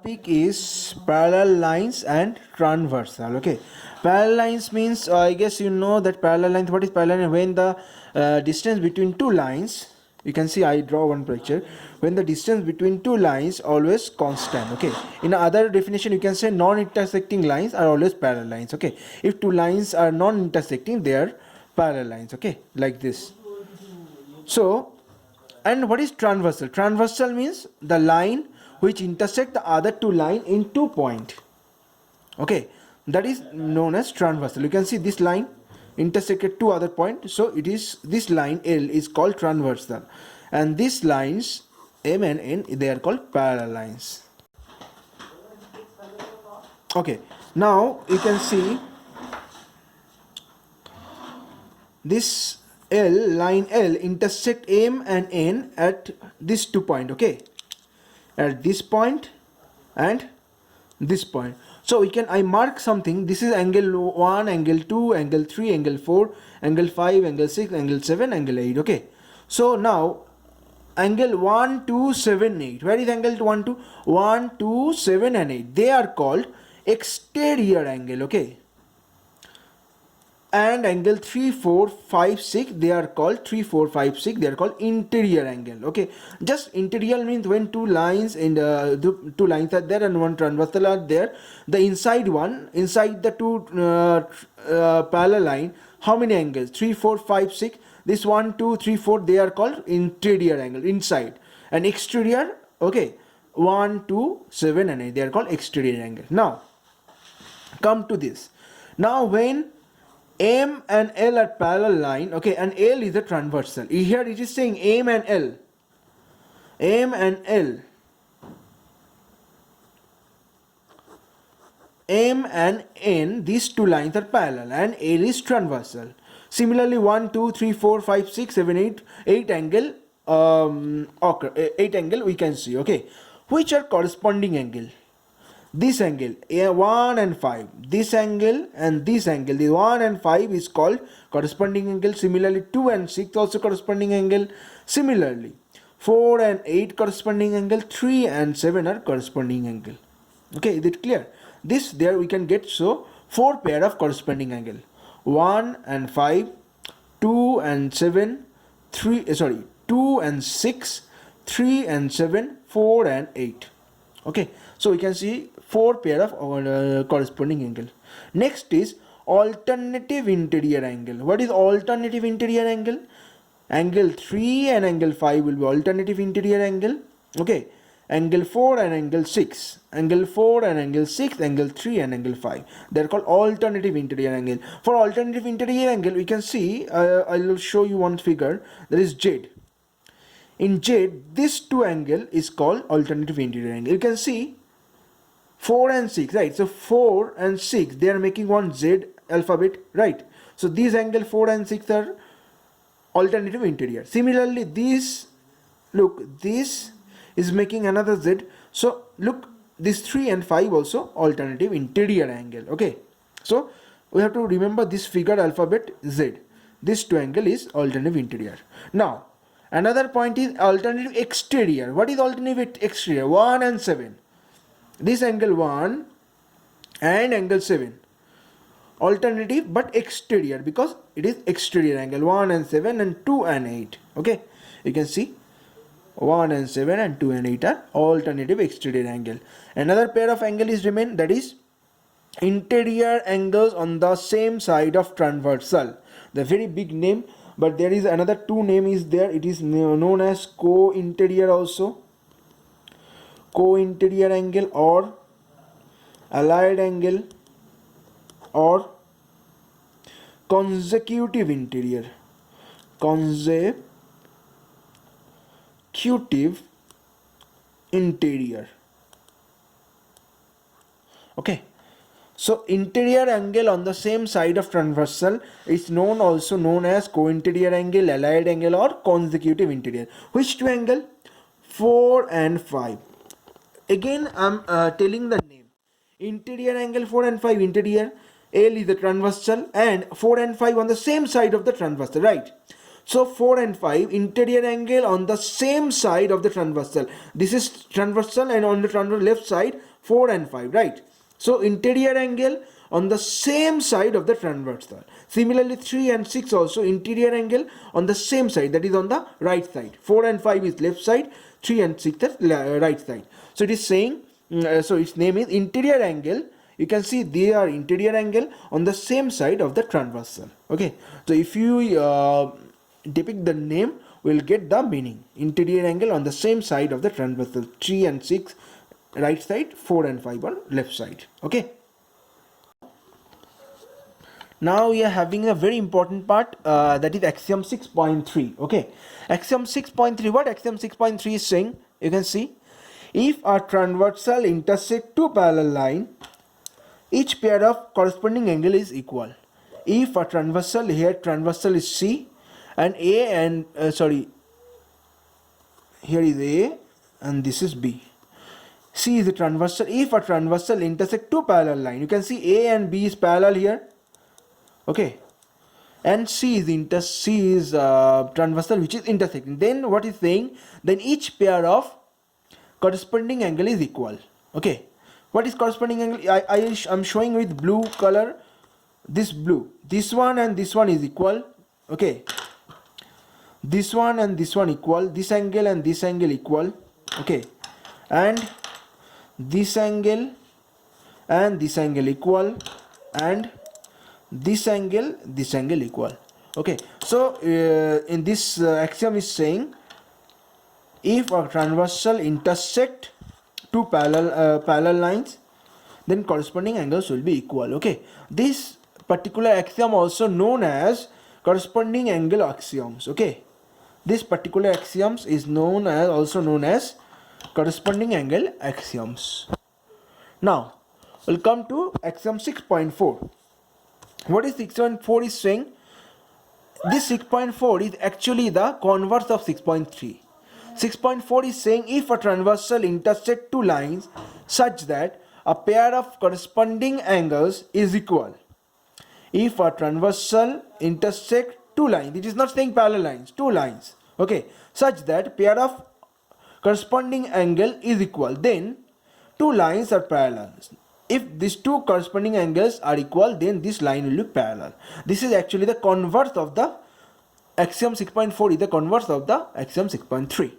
Topic is parallel lines and transversal. Okay, parallel lines means I guess you know that parallel lines. What is parallel line? When the distance between two lines, you can see I draw one picture. When the distance between two lines always constant. Okay, in other definition you can say non-intersecting lines are always parallel lines. Okay, if two lines are non-intersecting, they are parallel lines. Okay, like this. So, and what is transversal? Transversal means the line which intersect the other two line in 2 point. Okay, that is known as transversal. You can see this line intersected two other point, so it is this line L is called transversal, and these lines M and N, they are called parallel lines. Okay, now you can see this line L intersect M and N at this 2 point. Okay, at this point and this point. So we can, I mark something. This is angle 1, angle 2, angle 3, angle 4, angle 5, angle 6, angle 7, angle 8. Okay, so now angle 1, 2, 7, 8. Where is angle 1, 2? 1, 2, 7 and 8. They are called exterior angle. Okay, and angle 3, 4, 5, 6, they are called 3, 4, 5, 6, they are called interior angle. Okay, just interior means when two lines and two lines are there and one transversal are there, the inside one, inside the two parallel line, how many angles? 3, 4, 5, 6. This 1, 2, 3, 4, they are called interior angle, inside. And exterior, okay, 1, 2, 7 and 8, they are called exterior angle. Now come to this. Now when M and L are parallel line, okay, and L is a transversal. Here it is saying M and L. M and L. M and N, these two lines are parallel and L is transversal. Similarly, 1, 2, 3, 4, 5, 6, 7, 8, 8 angle, 8 angle we can see, okay, which are corresponding angle. This angle 1 and 5, this angle and this angle, the 1 and 5 is called corresponding angle. Similarly 2 and 6 also corresponding angle. Similarly 4 and 8 corresponding angle, 3 and 7 are corresponding angle. Okay, is it clear? This there we can get, so 4 pair of corresponding angle, 1 and 5, 2 and 7, 2 and 6, 3 and 7, 4 and 8. Okay, so we can see 4 pair of corresponding angle. Next is alternative interior angle. What is alternative interior angle? Angle 3 and angle 5 will be alternative interior angle. Okay, angle 4 and angle 6, angle 4 and angle 6, angle 3 and angle 5, they are called alternative interior angle. For alternative interior angle we can see, I will show you one figure, that is Z. In Z, this two angle is called alternative interior angle. You can see 4 and 6, right? So 4 and 6, they are making one Z alphabet, right? So these angle 4 and 6 are alternative interior. Similarly, this, look, this is making another Z. So look, this 3 and 5 also alternative interior angle. Okay, so we have to remember this figure alphabet Z. This two angle is alternative interior. Now another point is alternative exterior. What is alternative exterior? 1 and 7. This angle 1 and angle 7. Alternative but exterior, because it is exterior angle. 1 and 7 and 2 and 8. Okay, you can see 1 and 7 and 2 and 8 are alternative exterior angle. Another pair of angle is remain, that is interior angles on the same side of transversal. The very big name, but there is another two name is there. It is known as co-interior also, co-interior angle or allied angle or consecutive interior, consecutive interior. Okay, so interior angle on the same side of transversal is also known as co-interior angle, allied angle or consecutive interior. Which two angle? 4 and 5. Again I'm telling the name. Interior angle 4 and 5, interior, L is the transversal, and 4 and 5 on the same side of the transversal, right? So 4 and 5 interior angle on the same side of the transversal. This is transversal, and on the transversal left side 4 and 5, right? So interior angle on the same side of the transversal. Similarly 3 and 6 also interior angle on the same side, that is on the right side. 4 and 5 is left side, 3 and 6 is right side. So it is saying, so its name is interior angle. You can see they are interior angle on the same side of the transversal. Okay, so if you depict the name, we'll get the meaning. Interior angle on the same side of the transversal. 3 and 6 right side, 4 and 5 on left side. Okay, now we are having a very important part, that is axiom 6.3. okay, axiom 6.3, what axiom 6.3 is saying, you can see, if a transversal intersect two parallel line, each pair of corresponding angle is equal. If a transversal, here transversal is C and A and here is A and this is B. C is the transversal. If a transversal intersect two parallel line, you can see A and B is parallel here. Okay, and C is transversal which is intersecting. Then what is saying? Then each pair of corresponding angle is equal. Okay, what is corresponding angle? I am showing with blue color. This blue, this one and this one is equal. Okay, this one and this one equal. This angle and this angle equal. Okay, and this angle and this angle equal, and this angle equal. Okay, so in this axiom is saying, if a transversal intersect two parallel lines, then corresponding angles will be equal. Okay, this particular axiom also known as corresponding angle axioms. Okay, this particular axioms is also known as corresponding angle axioms. Now we'll come to axiom 6.4. What is 6.4 is saying? This 6.4 is actually the converse of 6.3. 6.4 is saying, if a transversal intersect two lines such that a pair of corresponding angles is equal. If a transversal intersect two lines, it is not saying parallel lines, two lines, okay, such that pair of corresponding angle is equal, then two lines are parallel. If these two corresponding angles are equal, then this line will be parallel. This is actually the converse of the axiom 6.4 is the converse of the axiom 6.3.